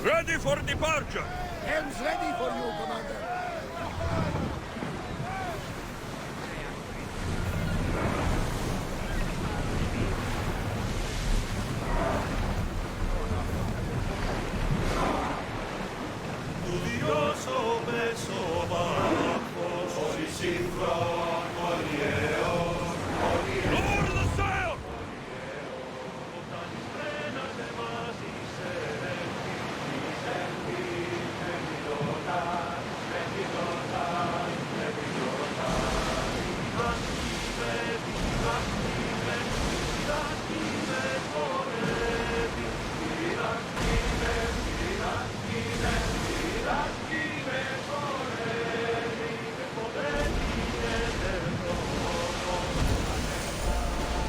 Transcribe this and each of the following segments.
Ready for departure! Helm's ready for you, Commander. Studioso beso bajos, Odyssey from Lower the sail!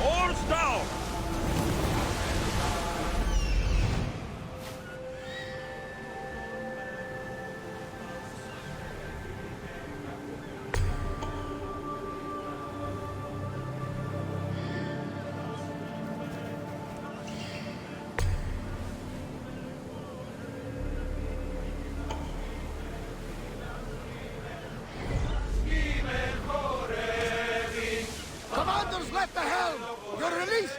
Oars down! Commander's left the helm. You're released.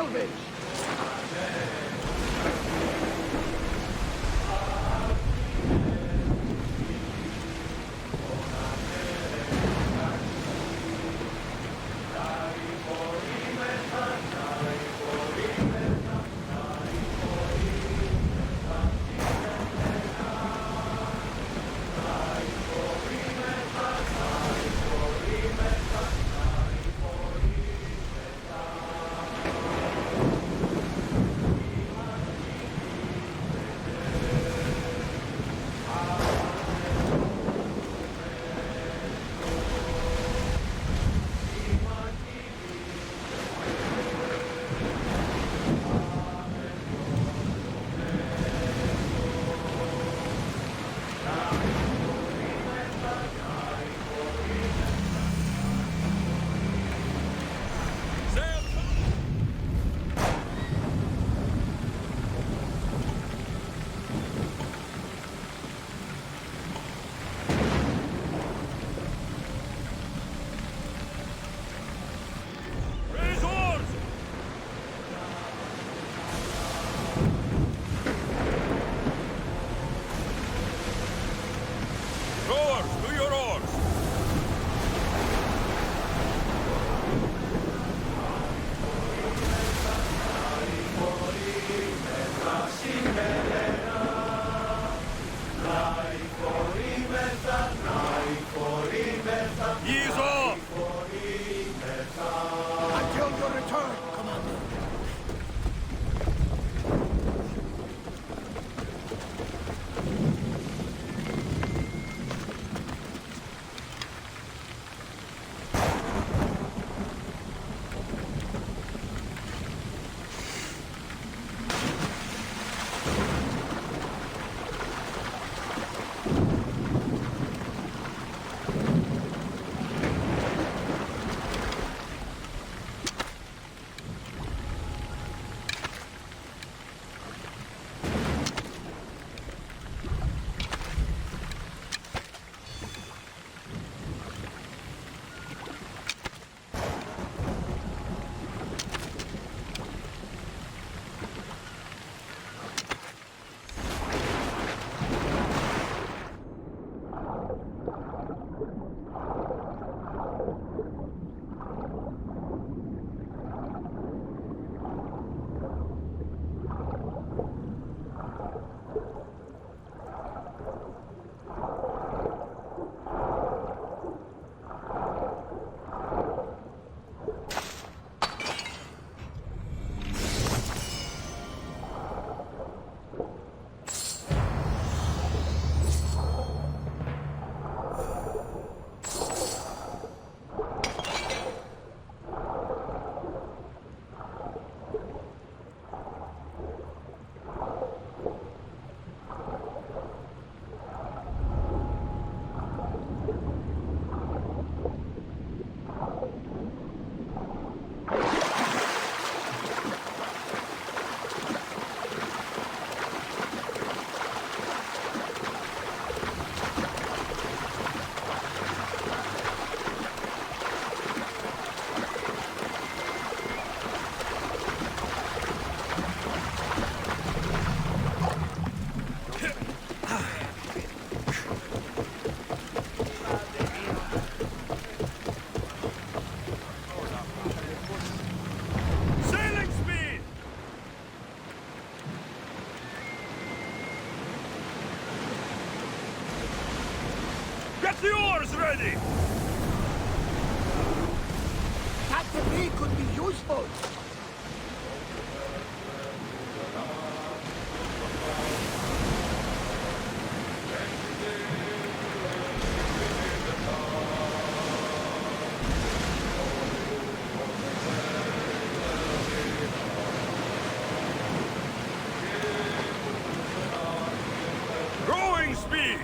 salvage! Raise oars! Rowers, to your oars! Ease off! Until your return, Commander. Sailing speed! Get the oars ready! That debris could be useful. Rowing speed!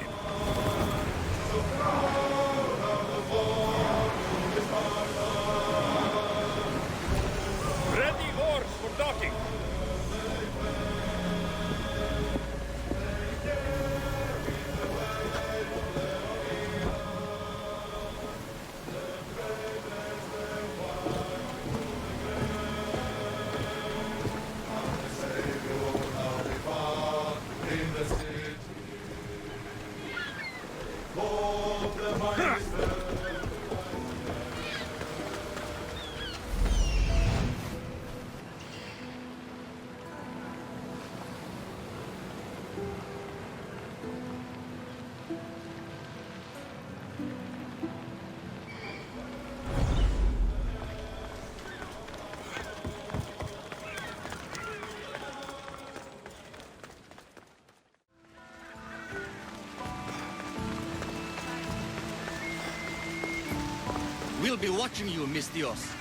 will be watching you, Miss Dios.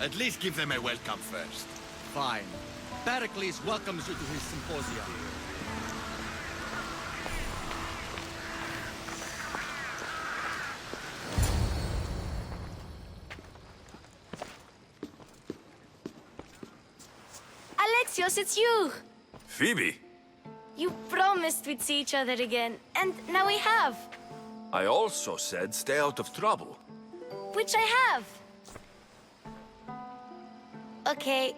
At least give them a welcome first. Fine. Pericles welcomes you to his Sympozjon. Alexios, it's you! Phoebe, You promised we'd see each other again, and now we have. I also said stay out of trouble. Which I have. Okay,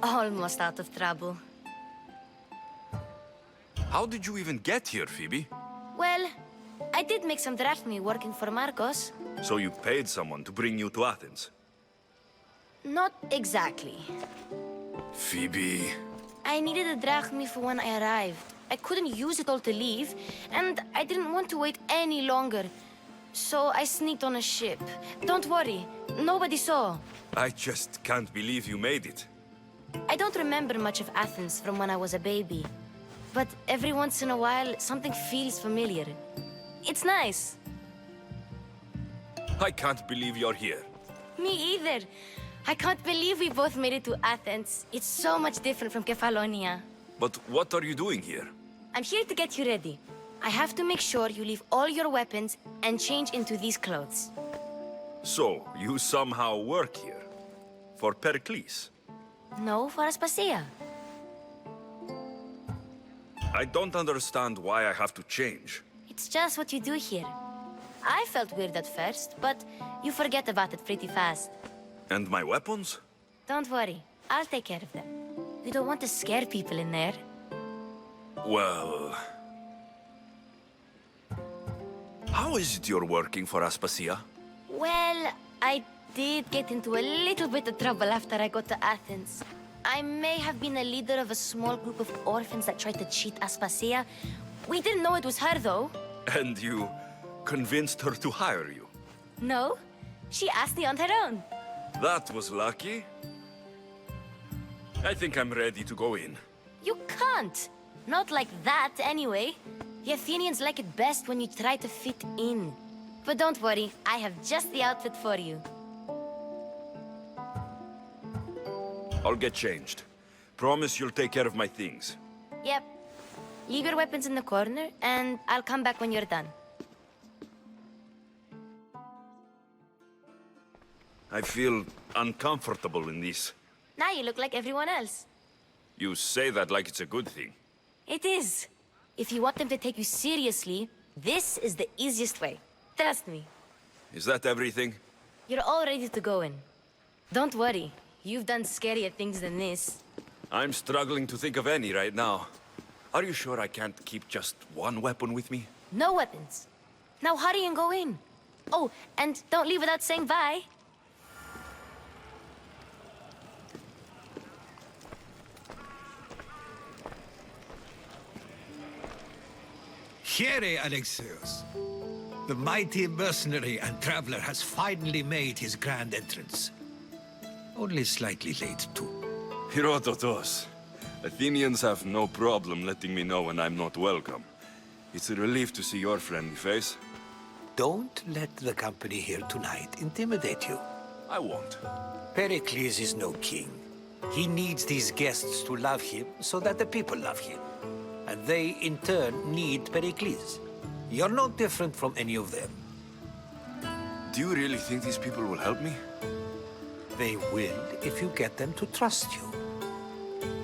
almost out of trouble. How did you even get here, Phoebe? Well, I did make some drachmi working for Marcos. So you paid someone to bring you to Athens? Not exactly. Phoebe... I needed a drachmi for when I arrived. I couldn't use it all to leave, and I didn't want to wait any longer. So I sneaked on a ship. Don't worry, nobody saw. I just can't believe you made it. I don't remember much of Athens from when I was a baby. But every once in a while, something feels familiar. It's nice. I can't believe you're here. Me either. I can't believe we both made it to Athens. It's so much different from Kefalonia. But what are you doing here? I'm here to get you ready. I have to make sure you leave all your weapons and change into these clothes. So, you somehow work here? For Perykles? No, for Aspasia. I don't understand why I have to change. It's just what you do here. I felt weird at first, but you forget about it pretty fast. And my weapons? Don't worry, I'll take care of them. We don't want to scare people in there. Well... How is it you're working for Aspasia? Well, I did get into a little bit of trouble after I got to Athens. I may have been a leader of a small group of orphans that tried to cheat Aspasia. We didn't know it was her, though. And you convinced her to hire you? No, she asked me on her own. That was lucky. I think I'm ready to go in. You can't. Not like that, anyway. The Athenians like it best when you try to fit in. But don't worry, I have just the outfit for you. I'll get changed. Promise you'll take care of my things. Yep. Leave your weapons in the corner, and I'll come back when you're done. I feel uncomfortable in this. Now you look like everyone else. You say that like it's a good thing. It is. If you want them to take you seriously, this is the easiest way. Trust me. Is that everything? You're all ready to go in. Don't worry. You've done scarier things than this. I'm struggling to think of any right now. Are you sure I can't keep just one weapon with me? No weapons. Now hurry and go in. Oh, and don't leave without saying bye. Here, Aleksiosa. The mighty mercenary and traveler has finally made his grand entrance. Only slightly late, too. Herodotos. Athenians have no problem letting me know when I'm not welcome. It's a relief to see your friendly face. Don't let the company here tonight intimidate you. I won't. Pericles is no king. He needs these guests to love him so that the people love him. And they, in turn, need Pericles. You're no different from any of them. Do you really think these people will help me? They will if you get them to trust you.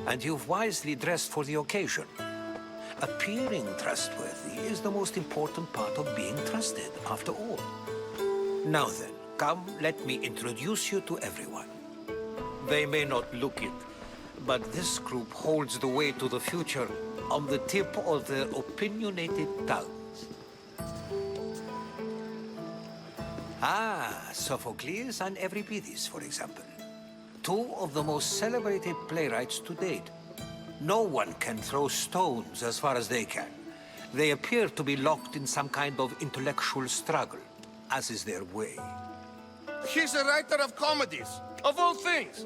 And you've wisely dressed for the occasion. Appearing trustworthy is the most important part of being trusted, after all. Now then, come, let me introduce you to everyone. They may not look it, but this group holds the way to the future on the tip of their opinionated tongues. Sophocles and Euripides, for example. Two of the most celebrated playwrights to date. No one can throw stones as far as they can. They appear to be locked in some kind of intellectual struggle, as is their way. He's a writer of comedies, of all things.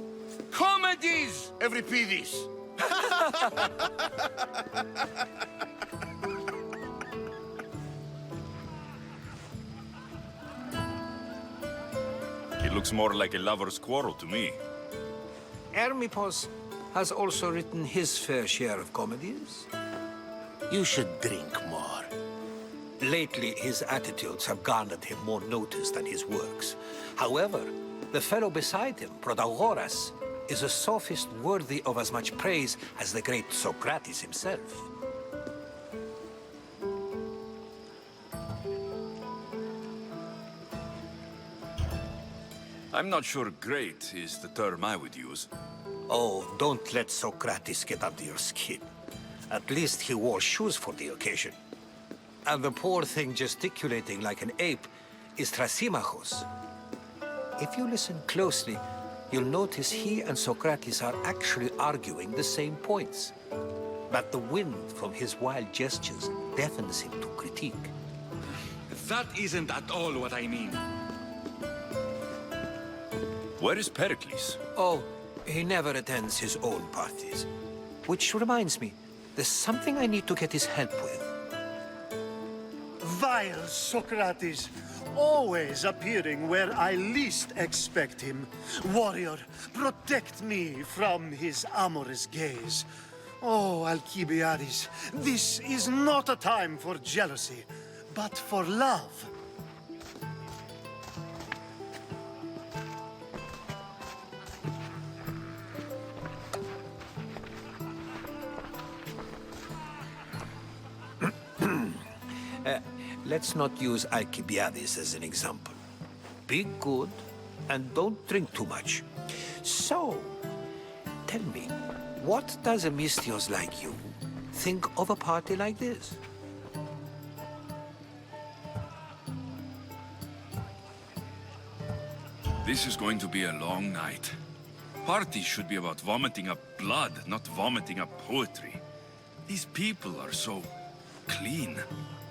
Comedies, Euripides. looks more like a lover's quarrel to me. Hermippos has also written his fair share of comedies. You should drink more. Lately, his attitudes have garnered him more notice than his works. However, the fellow beside him, Protagoras, is a sophist worthy of as much praise as the great Socrates himself. I'm not sure great is the term I would use. Oh, don't let Socrates get under your skin. At least he wore shoes for the occasion. And the poor thing gesticulating like an ape is Thrasymachos. If you listen closely, you'll notice he and Socrates are actually arguing the same points. But the wind from his wild gestures deafens him to critique. That isn't at all what I mean. Where is Pericles? Oh, he never attends his own parties. Which reminds me, there's something I need to get his help with. Vile Socrates, always appearing where I least expect him. Warrior, protect me from his amorous gaze. Oh, Alcibiades, this is not a time for jealousy, but for love. Let's not use Alcibiades as an example. Be good and don't drink too much. So, tell me, what does a Mystios like you think of a party like this? This is going to be a long night. Parties should be about vomiting up blood, not vomiting up poetry. These people are so clean.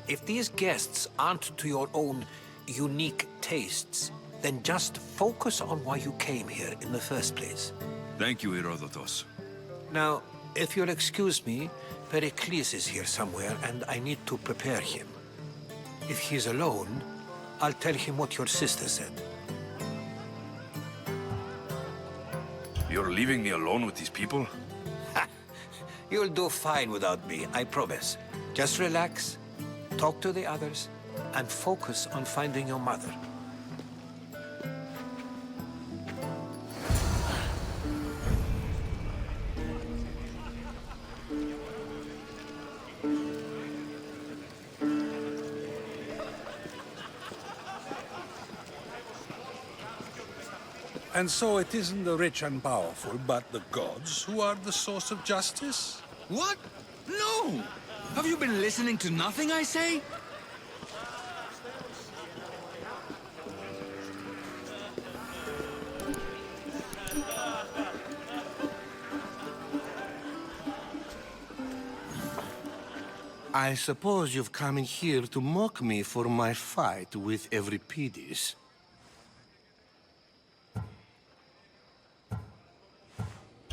If these guests aren't to your own unique tastes, then just focus on why you came here in the first place. Thank you, Herodotus. Now, if you'll excuse me, Pericles is here somewhere, and I need to prepare him. If he's alone, I'll tell him what your sister said. You're leaving me alone with these people? You'll do fine without me, I promise. Just relax, talk to the others, and focus on finding your mother. And so it isn't the rich and powerful, but the gods who are the source of justice? What? No! Have you been listening to nothing I say? I suppose you've come in here to mock me for my fight with Euripides.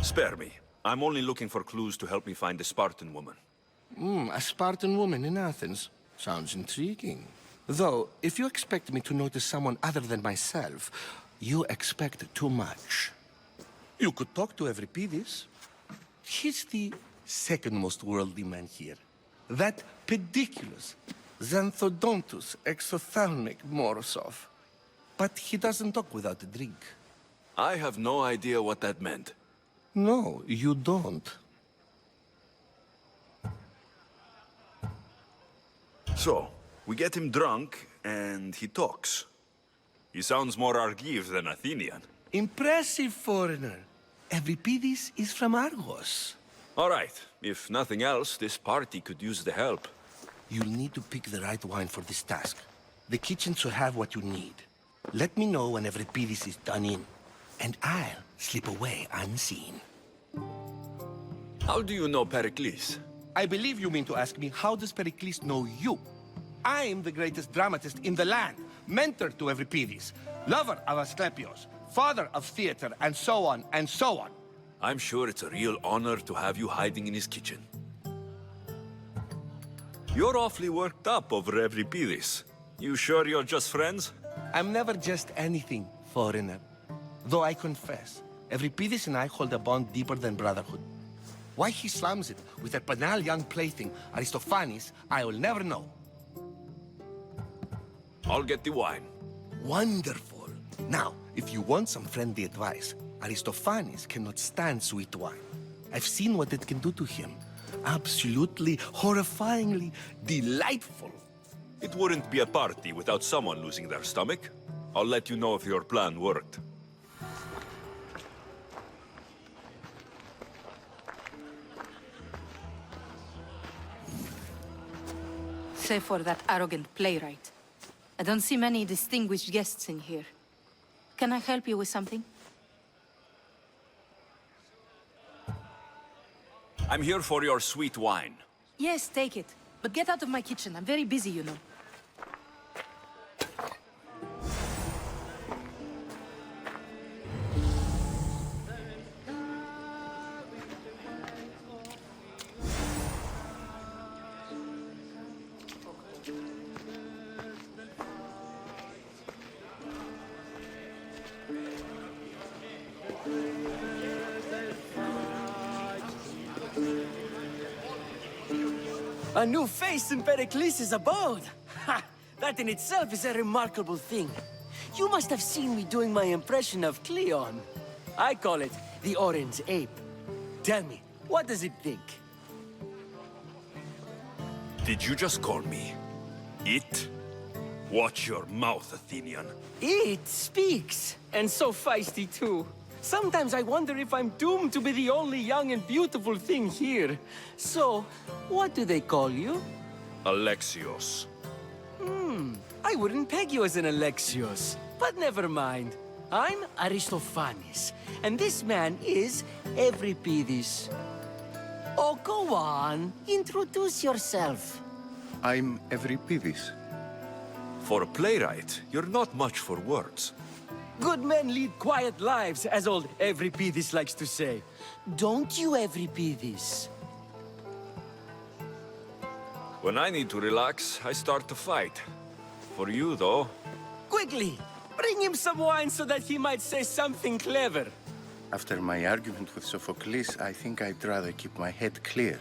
Spare me. I'm only looking for clues to help me find a Spartan woman. A Spartan woman in Athens. Sounds intriguing. Though, if you expect me to notice someone other than myself, you expect too much. You could talk to Euripides. He's the second most worldly man here. That pediculous, xanthodontus, exophthalmic Morosov. But he doesn't talk without a drink. I have no idea what that meant. No, you don't. So, we get him drunk, and he talks. He sounds more Argive than Athenian. Impressive, foreigner. Euripides is from Argos. All right. If nothing else, this party could use the help. You'll need to pick the right wine for this task. The kitchen should have what you need. Let me know when Euripides is done in, and I'll slip away unseen. How do you know Pericles? I believe you mean to ask me, how does Pericles know you? I'm the greatest dramatist in the land, mentor to Euripides, lover of Asclepios, father of theater, and so on, and so on. I'm sure it's a real honor to have you hiding in his kitchen. You're awfully worked up over Euripides. You sure you're just friends? I'm never just anything, foreigner. Though I confess, Euripides and I hold a bond deeper than brotherhood. Why he slams it with that banal young plaything, Aristophanes, I will never know. I'll get the wine. Wonderful. Now, if you want some friendly advice, Aristophanes cannot stand sweet wine. I've seen what it can do to him. Absolutely, horrifyingly delightful. It wouldn't be a party without someone losing their stomach. I'll let you know if your plan worked. Save for that arrogant playwright. I don't see many distinguished guests in here. Can I help you with something? I'm here for your sweet wine. Yes, take it. But get out of my kitchen. I'm very busy, you know. A new face in Peryklesa' abode! Ha! That in itself is a remarkable thing. You must have seen me doing my impression of Cleon. I call it the Orange Ape. Tell me, what does it think? Did you just call me it? Watch your mouth, Athenian. It speaks, and so feisty too. Sometimes I wonder if I'm doomed to be the only young and beautiful thing here. So, what do they call you? Alexios. I wouldn't peg you as an Alexios, but never mind. I'm Aristophanes, and this man is Euripides. Oh, go on. Introduce yourself. I'm Euripides. For a playwright, you're not much for words. Good men lead quiet lives, as old Euripides likes to say. Don't you, Euripides? When I need to relax, I start to fight. For you, though, Quickly, bring him some wine so that he might say something clever. After my argument with Sophocles, I think I'd rather keep my head clear.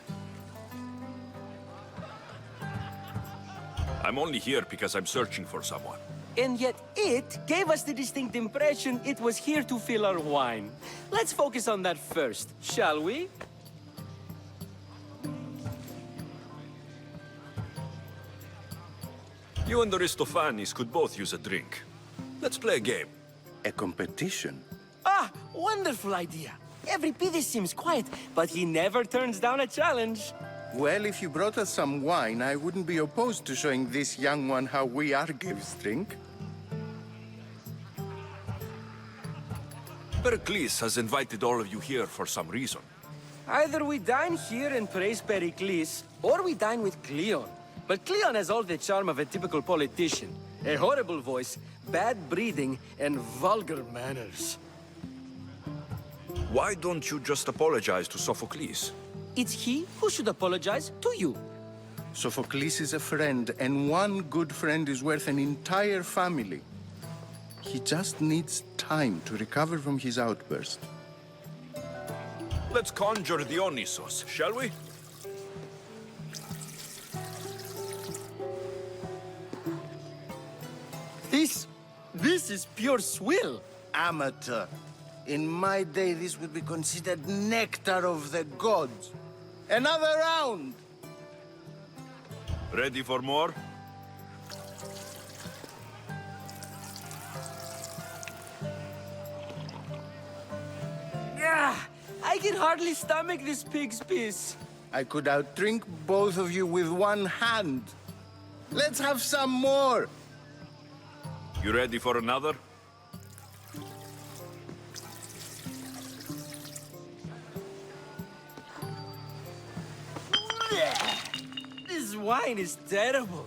I'm only here because I'm searching for someone. And yet it gave us the distinct impression it was here to fill our wine. Let's focus on that first, shall we? You and Aristophanes could both use a drink. Let's play a game. A competition? Ah, wonderful idea. Euripides seems quiet, but he never turns down a challenge. Well, if you brought us some wine, I wouldn't be opposed to showing this young one how we Argives drink. Pericles has invited all of you here for some reason. Either we dine here and praise Pericles, or we dine with Cleon. But Cleon has all the charm of a typical politician. A horrible voice, bad breeding, and vulgar manners. Why don't you just apologize to Sophocles? It's he who should apologize to you. Sophocles is a friend, and one good friend is worth an entire family. He just needs time to recover from his outburst. Let's conjure Dionysos, shall we? This is pure swill. Amateur. In my day, this would be considered nectar of the gods. Another round! Ready for more? I can hardly stomach this pig's piss. I could outdrink both of you with one hand. Let's have some more. You ready for another? This wine is terrible.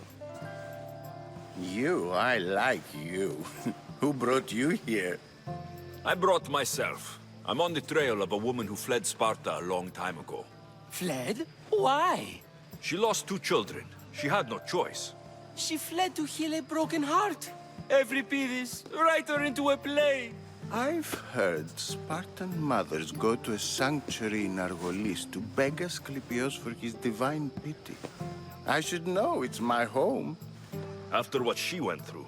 You, I like you. Who brought you here? I brought myself. I'm on the trail of a woman who fled Sparta a long time ago. Fled? Why? She lost 2 children. She had no choice. She fled to heal a broken heart. Euripides, write her into a play. I've heard Spartan mothers go to a sanctuary in Argolis to beg Asclepios for his divine pity. I should know, it's my home. After what she went through,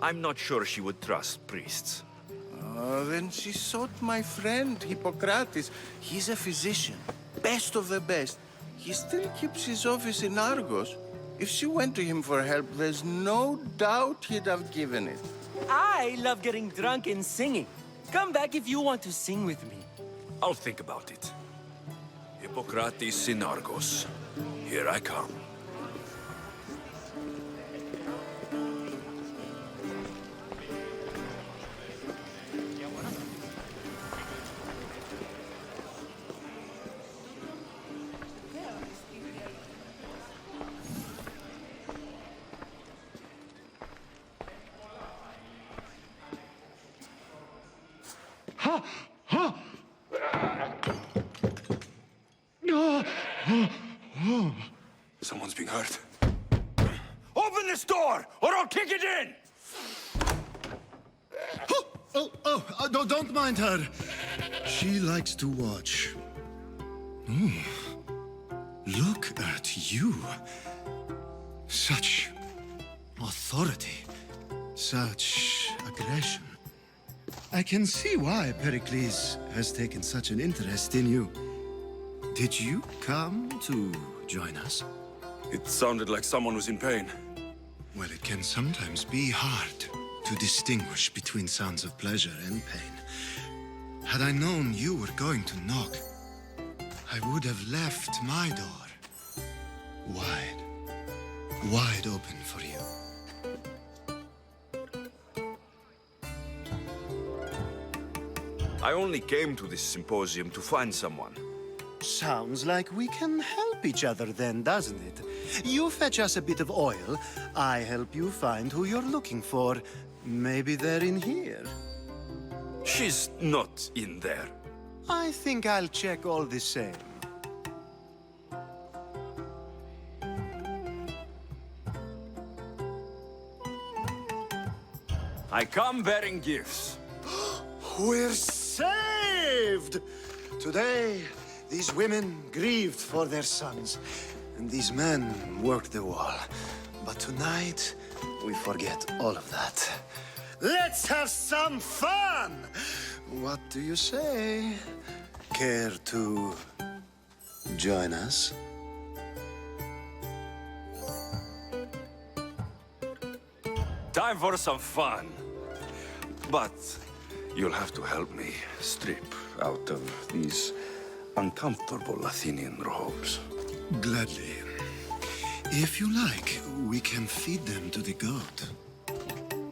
I'm not sure she would trust priests. Oh, then she sought my friend, Hippocrates. He's a physician, best of the best. He still keeps his office in Argos. If she went to him for help, there's no doubt he'd have given it. I love getting drunk and singing. Come back if you want to sing with me. I'll think about it. Hippocrates in Argos. Here I come. Someone's being hurt. Open this door, or I'll kick it in! No, don't mind her. She likes to watch. Oh, look at you. Such authority, such aggression. I can see why Pericles has taken such an interest in you. Did you come to join us? It sounded like someone was in pain. Well, it can sometimes be hard to distinguish between sounds of pleasure and pain. Had I known you were going to knock, I would have left my door wide open for you. I only came to this symposium to find someone. Sounds like we can help each other then, doesn't it? You fetch us a bit of oil, I help you find who you're looking for. Maybe they're in here. She's not in there. I think I'll check all the same. I come bearing gifts. We're saved! Today, these women grieved for their sons, and these men worked the wall. But tonight, we forget all of that. Let's have some fun! What do you say? Care to join us? Time for some fun. But you'll have to help me strip out of these uncomfortable Athenian robes. Gladly. If you like, we can feed them to the god.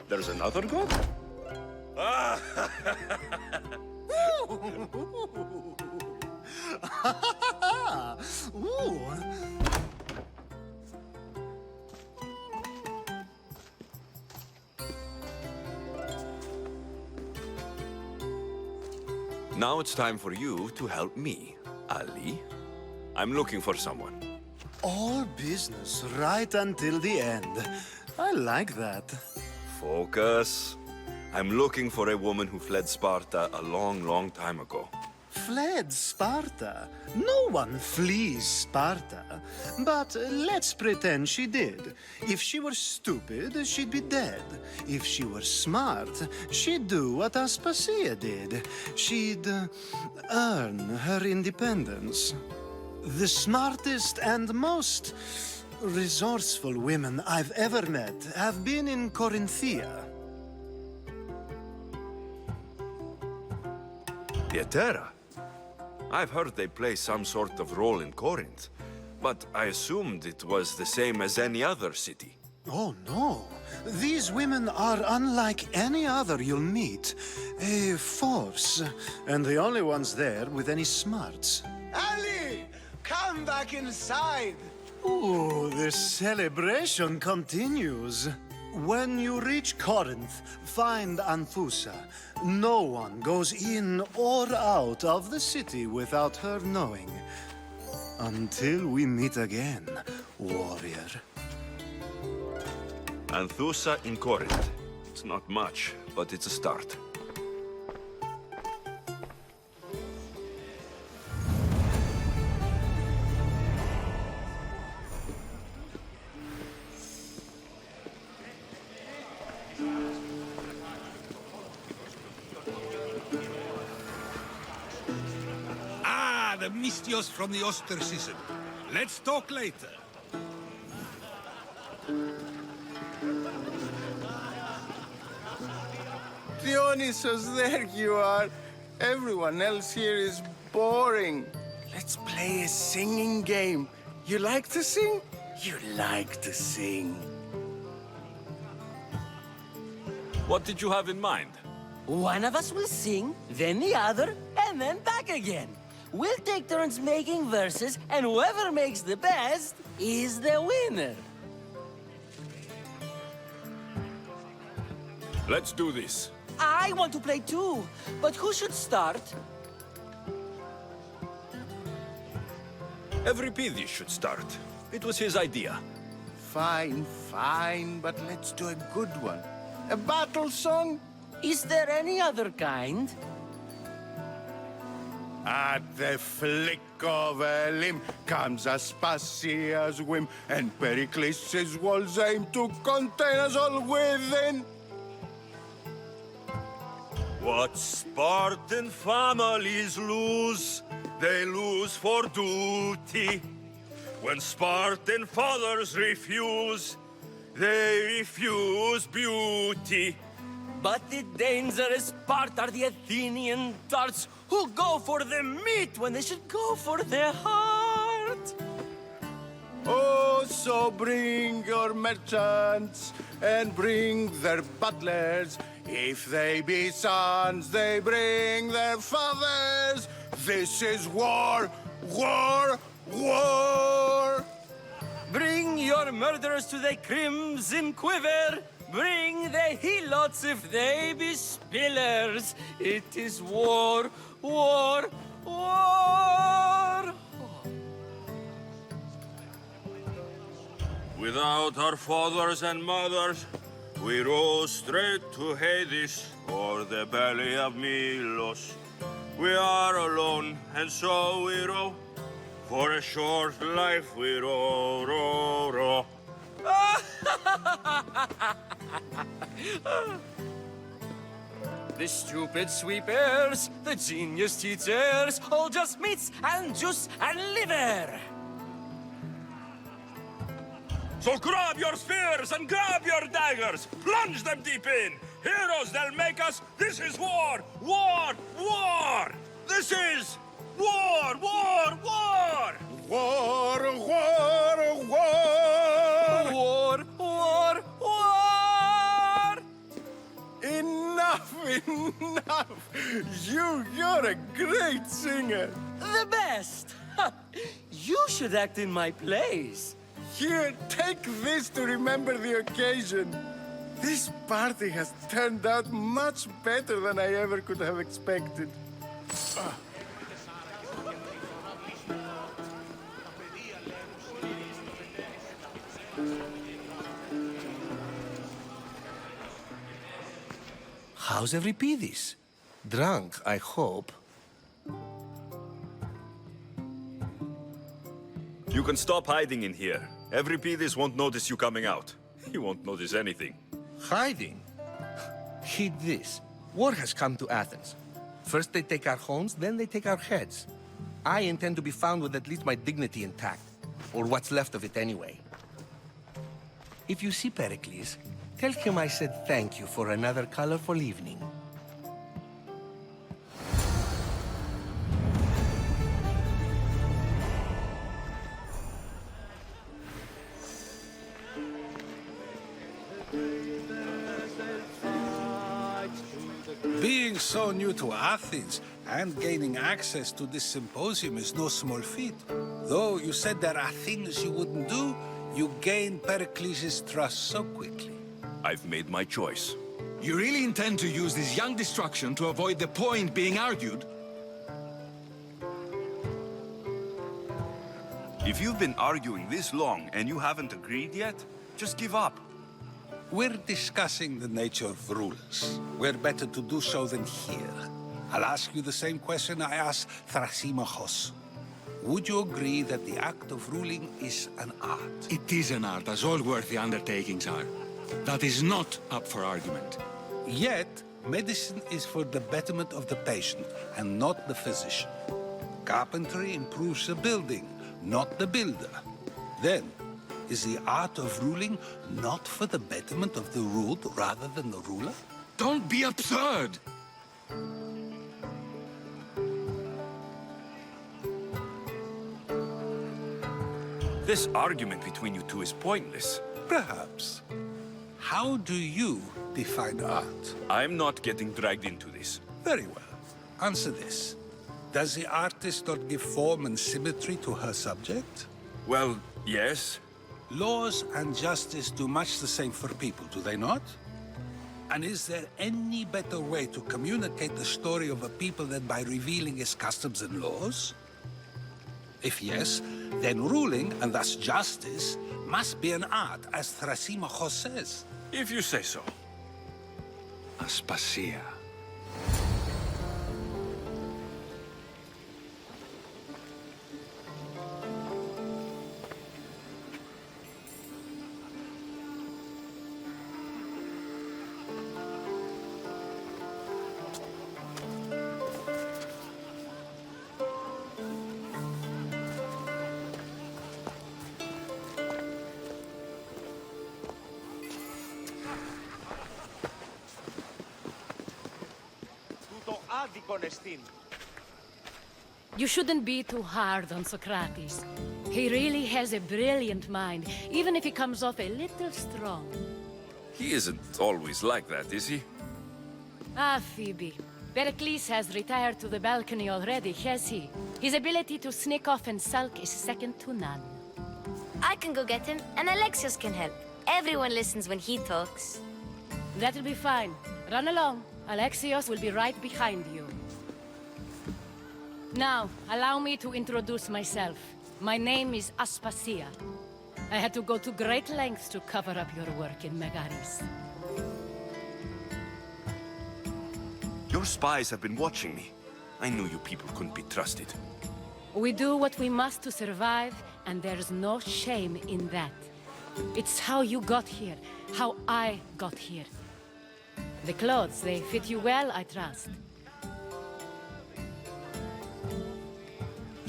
There's another god? Ooh. Now it's time for you to help me, Ali. I'm looking for someone. All business right until the end. I like that. Focus. I'm looking for a woman who fled Sparta a long, long time ago. Fled Sparta? No one flees Sparta. But let's pretend she did. If she were stupid, she'd be dead. If she were smart, she'd do what Aspasia did. She'd earn her independence. The smartest and most resourceful women I've ever met have been in Corinthia. Pietera? I've heard they play some sort of role in Corinth, but I assumed it was the same as any other city. Oh, no. These women are unlike any other you'll meet. A force, and the only ones there with any smarts. Ali! Come back inside! Ooh, the celebration continues. When you reach Corinth, find Anthusa. No one goes in or out of the city without her knowing. Until we meet again, warrior. Anthusa in Corinth. It's not much, but it's a start. amnistios from the ostracism. Let's talk later. Dionysus, there you are. Everyone else here is boring. Let's play a singing game. You like to sing? You like to sing. What did you have in mind? One of us will sing, then the other, and then back again. We'll take turns making verses, and whoever makes the best is the winner. Let's do this. I want to play too, but who should start? Euripides should start. It was his idea. Fine, fine, but let's do a good one. A battle song? Is there any other kind? At the flick of a limb comes Aspasia's whim, and Peryklesa' walls aim to contain us all within. What Spartan families lose, they lose for duty. When Spartan fathers refuse, they refuse beauty. But the dangerous part are the Athenian tarts who go for the meat when they should go for the heart. Oh, so bring your merchants and bring their butlers. If they be sons, they bring their fathers. This is war, war, war. Bring your murderers to the crimson quiver. Bring the helots if they be spillers. It is war, war, war. Without our fathers and mothers, we row straight to Hades or the belly of Milos. We are alone, and so we row. For a short life we row, row, row. The stupid sweepers, the genius teachers, all just meats and juice and liver. So grab your spears and grab your daggers, plunge them deep in. Heroes they'll make us. This is war, war, war. This is war, war, war. War, war, war. War, war, war. Enough, enough. You're a great singer. The best. You should act in my plays. Here, take this to remember the occasion. This party has turned out much better than I ever could have expected. How's Euripides? Drunk, I hope. You can stop hiding in here. Euripides won't notice you coming out. He won't notice anything. Hiding? Heed this. War has come to Athens. First they take our homes, then they take our heads. I intend to be found with at least my dignity intact. Or what's left of it anyway. If you see Pericles, tell him I said thank you for another colorful evening. Being so new to Athens and gaining access to this symposium is no small feat. Though you said there are things you wouldn't do, you gained Pericles' trust so quickly. I've made my choice. You really intend to use this young destruction to avoid the point being argued? If you've been arguing this long and you haven't agreed yet, just give up. We're discussing the nature of rules. Where better to do so than here? I'll ask you the same question I asked Thrasymachos. Would you agree that the act of ruling is an art? It is an art, as all worthy undertakings are. That is not up for argument. Yet, medicine is for the betterment of the patient and not the physician. Carpentry improves the building, not the builder. Then, is the art of ruling not for the betterment of the ruled rather than the ruler? Don't be absurd! This argument between you two is pointless. Perhaps. How do you define art? I'm not getting dragged into this. Very well. Answer this. Does the artist not give form and symmetry to her subject? Well, yes. Laws and justice do much the same for people, do they not? And is there any better way to communicate the story of a people than by revealing its customs and laws? If yes, then ruling, and thus justice, must be an art, as Thrasimachos says. If you say so. Aspasia. You shouldn't be too hard on Socrates. He really has a brilliant mind, even if he comes off a little strong. He isn't always like that, is he? Ah, Phoebe. Pericles has retired to the balcony already, has he? His ability to sneak off and sulk is second to none. I can go get him, and Alexios can help. Everyone listens when he talks. That'll be fine. Run along. Alexios will be right behind you. Now, allow me to introduce myself. My name is Aspasia. I had to go to great lengths to cover up your work in Megaris. Your spies have been watching me. I knew you people couldn't be trusted. We do what we must to survive, and there's no shame in that. It's how you got here, how I got here. The clothes, they fit you well, I trust.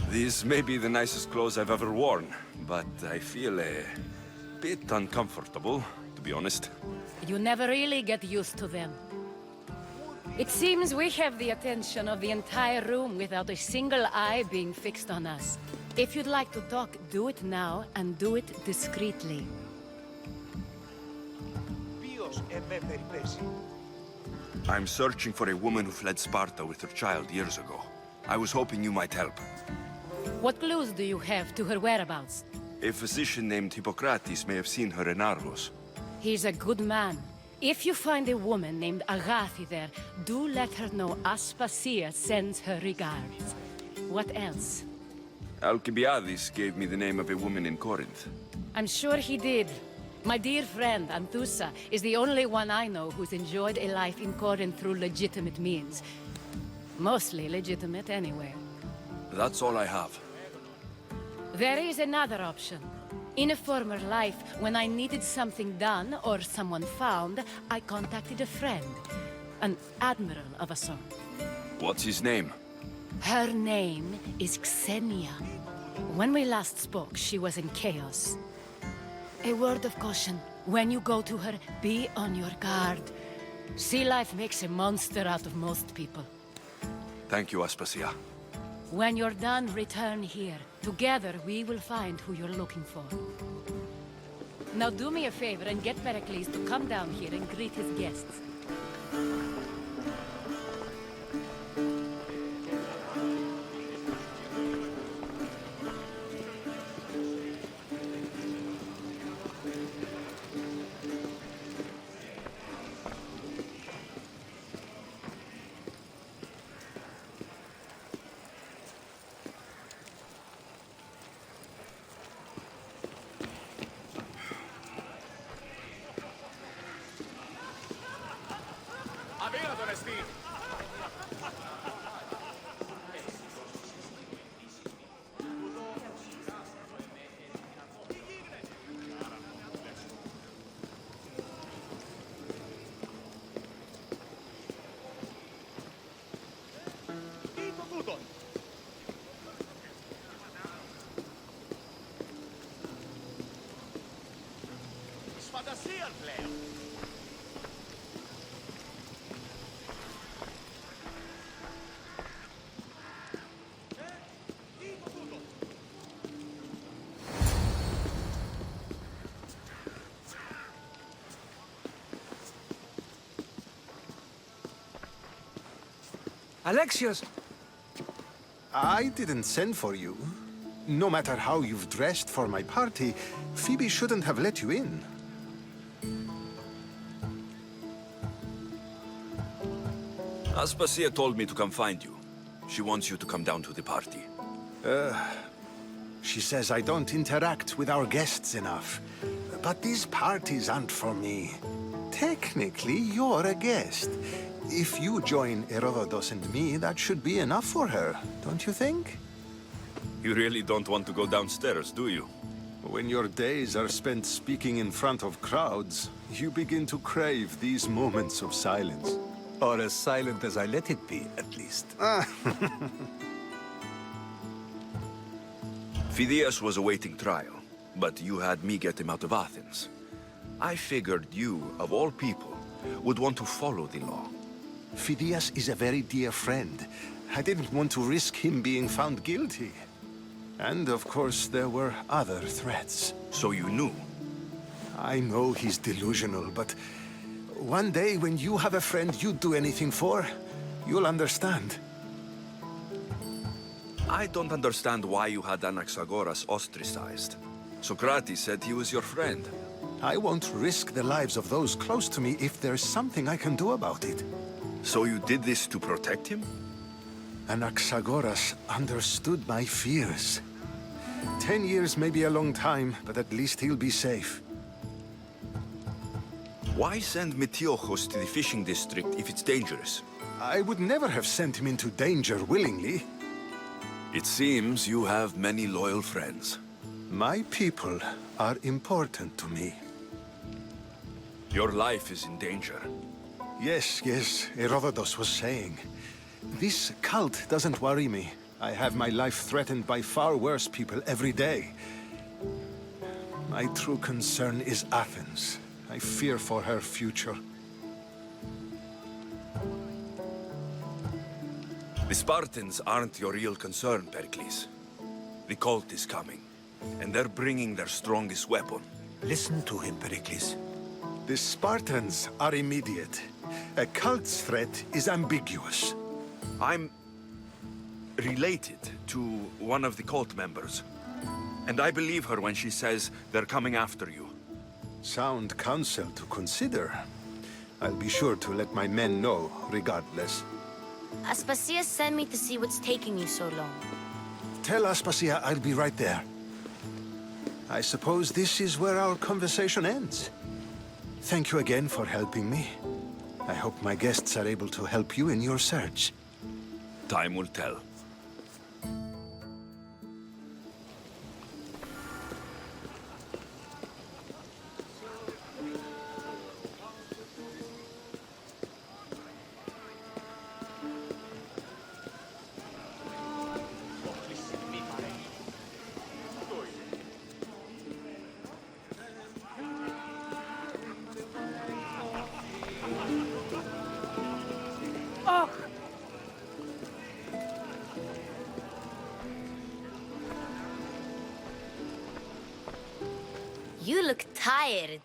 These may be the nicest clothes I've ever worn, but I feel a bit uncomfortable, to be honest. You never really get used to them. It seems we have the attention of the entire room without a single eye being fixed on us. If you'd like to talk, do it now, and do it discreetly. I'm searching for a woman who fled Sparta with her child years ago. I was hoping you might help. What clues do you have to her whereabouts? A physician named Hippocrates may have seen her in Argos. He's a good man. If you find a woman named Agathi there, do let her know Aspasia sends her regards. What else? Alcibiades gave me the name of a woman in Corinth. I'm sure he did. My dear friend, Anthusa, is the only one I know who's enjoyed a life in Corinth through legitimate means. Mostly legitimate, anyway. That's all I have. There is another option. In a former life, when I needed something done or someone found, I contacted a friend. An admiral of a sort. What's his name? Her name is Xenia. When we last spoke, she was in chaos. A word of caution. When you go to her, be on your guard. Sea life makes a monster out of most people. Thank you, Aspasia. When you're done, return here. Together, we will find who you're looking for. Now do me a favor and get Pericles to come down here and greet his guests. Aleksiosa! I didn't send for you. No matter how you've dressed for my party, Phoebe shouldn't have let you in. Aspasia told me to come find you. She wants you to come down to the party. She says I don't interact with our guests enough. But these parties aren't for me. Technically, you're a guest. If you join Herodotus and me, that should be enough for her, don't you think? You really don't want to go downstairs, do you? When your days are spent speaking in front of crowds, you begin to crave these moments of silence. Or as silent as I let it be, at least. Phidias was awaiting trial, but you had me get him out of Athens. I figured you, of all people, would want to follow the law. Phidias is a very dear friend. I didn't want to risk him being found guilty. And of course, there were other threats. So you knew? I know he's delusional, but one day when you have a friend you'd do anything for, you'll understand. I don't understand why you had Anaxagoras ostracized. Socrates said he was your friend. I won't risk the lives of those close to me if there's something I can do about it. So you did this to protect him? Anaxagoras understood my fears. 10 years may be a long time, but at least he'll be safe. Why send Metiochos to the fishing district if it's dangerous? I would never have sent him into danger willingly. It seems you have many loyal friends. My people are important to me. Your life is in danger. Yes, Herodotus was saying. This cult doesn't worry me. I have my life threatened by far worse people every day. My true concern is Athens. I fear for her future. The Spartans aren't your real concern, Pericles. The cult is coming, and they're bringing their strongest weapon. Listen to him, Pericles. The Spartans are immediate. A cult's threat is ambiguous. I'm related to one of the cult members, and I believe her when she says they're coming after you. Sound counsel to consider. I'll be sure to let my men know, regardless. Aspasia sent me to see what's taking you so long. Tell Aspasia I'll be right there. I suppose this is where our conversation ends. Thank you again for helping me. I hope my guests are able to help you in your search. Time will tell. You look tired.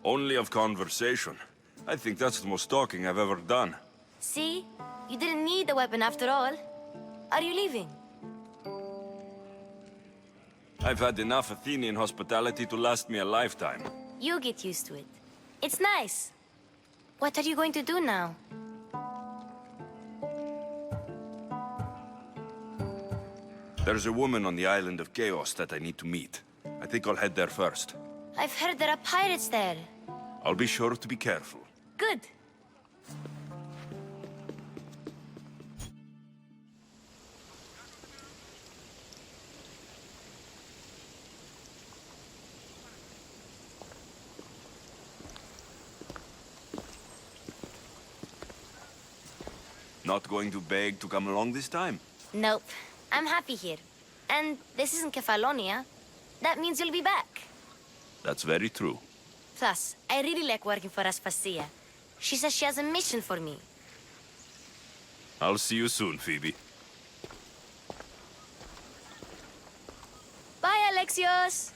Only of conversation. I think that's the most talking I've ever done. See? You didn't need the weapon after all. Are you leaving? I've had enough Athenian hospitality to last me a lifetime. You get used to it. It's nice. What are you going to do now? There's a woman on the island of Chaos that I need to meet. I think I'll head there first. I've heard there are pirates there. I'll be sure to be careful. Good. Not going to beg to come along this time? Nope. I'm happy here. And this isn't Kefalonia. That means you'll be back. That's very true. Plus, I really like working for Aspasia. She says she has a mission for me. I'll see you soon, Phoebe. Bye, Alexios!